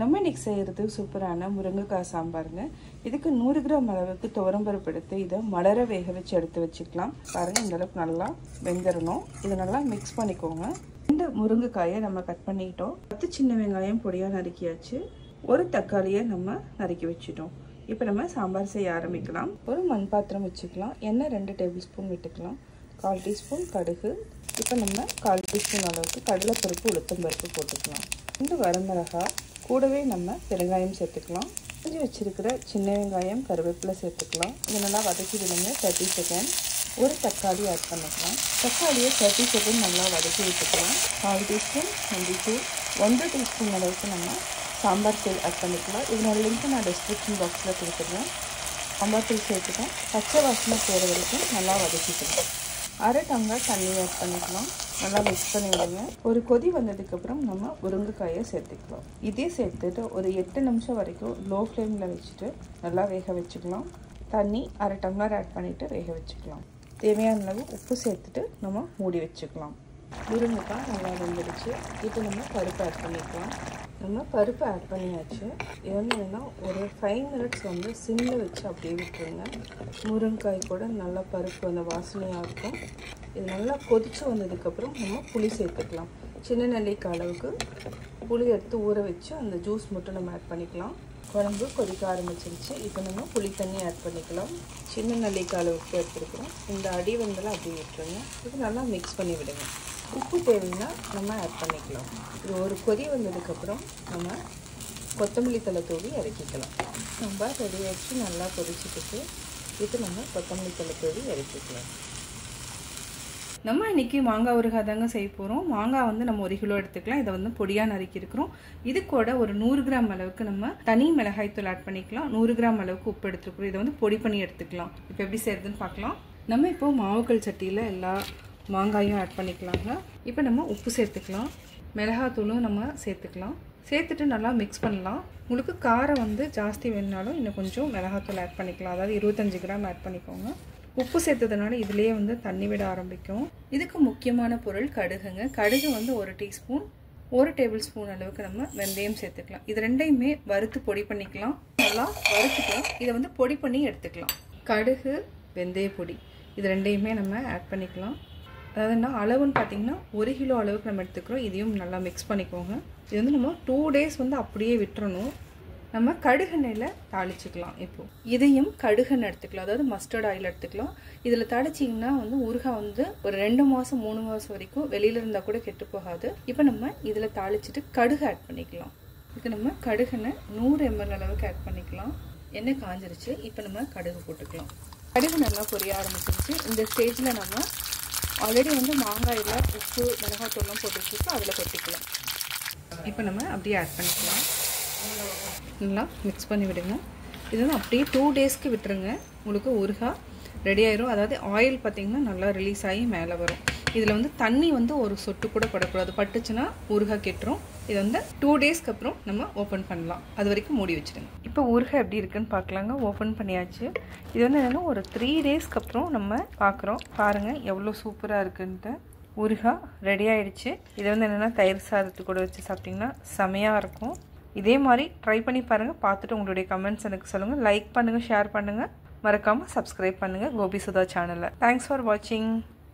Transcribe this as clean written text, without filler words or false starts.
நம்ம இன்னைக்கு செய்கிறது சூப்பரான முருங்கைக்காய் சாம்பாருங்க. இதுக்கு 100 கிராம் அளவுக்கு துவரம்பருப்பு எடுத்து இதை மலர வேக வச்சு எடுத்து வச்சுக்கலாம். பாருங்கள், இந்த அளவுக்கு நல்லா வெந்துடணும். இதை நல்லா மிக்ஸ் பண்ணிக்கோங்க. இந்த முருங்கைக்காயை நம்ம கட் பண்ணிட்டோம். 10 சின்ன வெங்காயம் பொடியாக நறுக்கியாச்சு. ஒரு தக்காளியை நம்ம நறுக்கி வச்சுட்டோம். இப்போ நம்ம சாம்பார் செய்ய ஆரம்பிக்கலாம். ஒரு மண் பாத்திரம் வச்சுக்கலாம். எண்ணெய் 2 டேபிள் ஸ்பூன் விட்டுக்கலாம். 1/4 டீஸ்பூன் கடுகு. இப்போ நம்ம 1/4 டீஸ்பூன் அளவுக்கு கடலைப்பருப்பு உளுத்தம் பருப்பு போட்டுக்கலாம். 2 வரமிளகாய், கூடவே நம்ம பெருங்காயம் சேர்த்துக்கலாம். செஞ்சு வச்சிருக்கிற சின்ன வெங்காயம் கருவேப்பிலை சேர்த்துக்கலாம். இதை நல்லா வதக்கி விடுங்க. 30 செகண்ட். ஒரு தக்காளி ஆட் பண்ணிக்கலாம். தக்காளியை 30 செகண்ட் நல்லா வதக்கி விட்டுக்கலாம். 1/4 டீஸ்பூன் மல்லித்தூள், 1 டீஸ்பூன் அளவுக்கு நம்ம சாம்பார் தூள் ஆட் பண்ணிக்கலாம். இதனோட லிங்க் நான் டிஸ்கிரிப்ஷன் பாக்ஸில் கொடுத்துருவேன். சாம்பார் தூள் சேர்த்துக்கலாம். பச்சை வாசனை போகிற வரைக்கும் நல்லா வதக்கிக்கலாம். 1/2 டம்ளர் தண்ணி ஆட் பண்ணிக்கலாம். நல்லா மிக்ஸ் பண்ணி விடுங்க. ஒரு கொதி வந்ததுக்கப்புறம் நம்ம முருங்கைக்காயை சேர்த்துக்கலாம். இதே சேர்த்துட்டு ஒரு 8 நிமிஷம் வரைக்கும் லோ ஃப்ளேமில் வச்சுட்டு நல்லா வேக வச்சுக்கலாம். தண்ணி 1/2 டம்ளர் ஆட் பண்ணிவிட்டு வேக வச்சுக்கலாம். தேவையான அளவு உப்பு சேர்த்துட்டு நம்ம மூடி வச்சுக்கலாம். முருங்கைக்காய் நல்லா வெந்துடுச்சு. இப்போ நம்ம பருப்பு ஆட் பண்ணிக்கலாம். நம்ம பருப்பு ஆட் பண்ணியாச்சு. இது என்னென்னா ஒரு 5 மினிட்ஸ் சிம்மில் வச்சு அப்படியே விட்டுருங்க. முருங்கைக்காய் கூட நல்லா பருப்பு அந்த வாசனையாக இருக்கும். இது நல்லா கொதித்து வந்ததுக்கப்புறம் நம்ம புளி சேர்த்துக்கலாம். சின்ன நெல்லிக்காய் அளவுக்கு புளி எடுத்து ஊற வச்சு அந்த ஜூஸ் மட்டும் நம்ம ஆட் பண்ணிக்கலாம். குழம்பு கொதிக்க ஆரம்பிச்சிருச்சு. இப்போ நம்ம புளி தண்ணி ஆட் பண்ணிக்கலாம். சின்ன நெல்லிக்காய் அளவுக்கு எடுத்துருக்கிறோம். இந்த அடி வந்தெல்லாம் அப்படியே விட்டுருங்க. இது நல்லா மிக்ஸ் பண்ணி விடுங்க. உப்பு தேவைன்னா நம்ம ஆட் பண்ணிக்கலாம். இது ஒரு கொதி வந்ததுக்கப்புறம் நம்ம கொத்தமல்லி தழை தூவி இறக்கிக்கலாம். சாம்பார் ரெடி ஆகிடுச்சு. நல்லா கொதிச்சுட்டு இது நம்ம கொத்தமல்லி தழை தூவி இறக்கிக்கலாம். நம்ம இன்றைக்கி மாங்காய் ஊறுகாய் தாங்க செய்ய போகிறோம். மாங்காய் நம்ம 1 கிலோ எடுத்துக்கலாம். இதை பொடியாக நறுக்கியிருக்கிறோம். இது கூட ஒரு 100 கிராம் அளவுக்கு நம்ம தனி மிளகாய் தூள் ஆட் பண்ணிக்கலாம். 100 கிராம் அளவுக்கு உப்பு எடுத்துருக்குறோம். இதை பொடி பண்ணி எடுத்துக்கலாம். இப்போ எப்படி செய்யறதுன்னு பார்க்கலாம். நம்ம இப்போ மாவுக்கல் சட்டியில் எல்லா மாங்காயும் ஆட் பண்ணிக்கலாங்க. இப்போ நம்ம உப்பு சேர்த்துக்கலாம். மிளகாத்தூளும் நம்ம சேர்த்துக்கலாம். சேர்த்துட்டு நல்லா மிக்ஸ் பண்ணலாம். உங்களுக்கு காரம் ஜாஸ்தி வேணுனாலும் இன்னும் கொஞ்சம் மிளகாத்தூள் ஆட் பண்ணிக்கலாம். அதாவது 25 கிராம் ஆட் பண்ணிக்கோங்க. உப்பு சேர்த்ததுனால இதுலேயே தண்ணி விட ஆரம்பிக்கும். இதுக்கு முக்கியமான பொருள் கடுகுங்க. கடுகு 1 டீஸ்பூன், 1 டேபிள் ஸ்பூன் அளவுக்கு நம்ம வெந்தயம் சேர்த்துக்கலாம். இது ரெண்டையுமே வறுத்து பொடி பண்ணிக்கலாம். நல்லா வறுத்துக்கலாம். இதை பொடி பண்ணி எடுத்துக்கலாம். கடுகு, வெந்தய பொடி இது ரெண்டையுமே நம்ம ஆட் பண்ணிக்கலாம். அதாவதுன்னா அளவுன்னு பார்த்தீங்கன்னா 1 கிலோ அளவுக்கு நம்ம எடுத்துக்கிறோம். இதையும் நல்லா மிக்ஸ் பண்ணிக்கோங்க. இது நம்ம 2 டேஸ் அப்படியே விட்டுறணும். நம்ம கடுகெண்ணெயில் தாளிச்சிக்கலாம். இப்போது இதையும் கடுகெண்ணெய் எடுத்துக்கலாம். அதாவது மஸ்டர்ட் ஆயில் எடுத்துக்கலாம். இதில் தாளிச்சிங்கன்னா ஊறுகாய் ஒரு 2 மாதம் 3 மாதம் வரைக்கும் வெளியில் இருந்தால் கூட கெட்டு போகாது. இப்போ நம்ம இதில் தாளிச்சிட்டு கடுகு ஆட் பண்ணிக்கலாம். இதுக்கு நம்ம கடுகெண்ணெய் 100 ml அளவுக்கு ஆட் பண்ணிக்கலாம். எண்ணெய் காஞ்சிருச்சு. இப்போ நம்ம கடுகு போட்டுக்கலாம். கடுகு நல்லா பொரிய ஆரம்பிச்சிருச்சு. இந்த ஸ்டேஜில் நம்ம ஆல்ரெடி மாங்காயில் உப்பு மிளகாத்தூள்லாம் போட்டு வச்சுருக்கோம். அதில் கொட்டிக்கலாம். இப்போ நம்ம அப்படியே ஆட் பண்ணிக்கலாம். நல்லா மிக்ஸ் பண்ணி விடுங்க. இது அப்படியே 2 டேஸ்க்கு விட்டுருங்க. உங்களுக்கு ஊறுகாய் ரெடி ஆயிரும். அதாவது ஆயில் பார்த்திங்கன்னா நல்லா ரிலீஸ் ஆகி மேலே வரும். இதில் தண்ணி ஒரு சொட்டு கூட படக்கூடாது. பட்டுச்சுன்னா ஊறுகாய் கெட்டுரும். இது 2 டேஸ்க்கு அப்புறம் நம்ம ஓப்பன் பண்ணலாம். அது வரைக்கும் மூடி வச்சுடுங்க. இப்போ ஊறுகாய் எப்படி இருக்குன்னு பார்க்கலாங்க. ஓப்பன் பண்ணியாச்சு. இது என்னென்னா ஒரு 3 டேஸ்க்கு அப்புறம் நம்ம பார்க்குறோம். பாருங்கள் எவ்வளோ சூப்பராக இருக்குன்ட்டு. ஊறுகாய் ரெடி ஆகிடுச்சு. இது என்னென்னா தயிர் சாதத்து கூட வச்சு சாப்பிட்டிங்கன்னா செமையாக இருக்கும். இதே மாதிரி ட்ரை பண்ணி பாருங்கள். பார்த்துட்டு உங்களுடைய கமெண்ட்ஸ் எனக்கு சொல்லுங்கள். லைக் பண்ணுங்கள், ஷேர் பண்ணுங்கள். மறக்காமல் சப்ஸ்கிரைப் பண்ணுங்கள் கோபி சுதா சேனலை. தேங்க்ஸ் ஃபார் வாட்சிங்.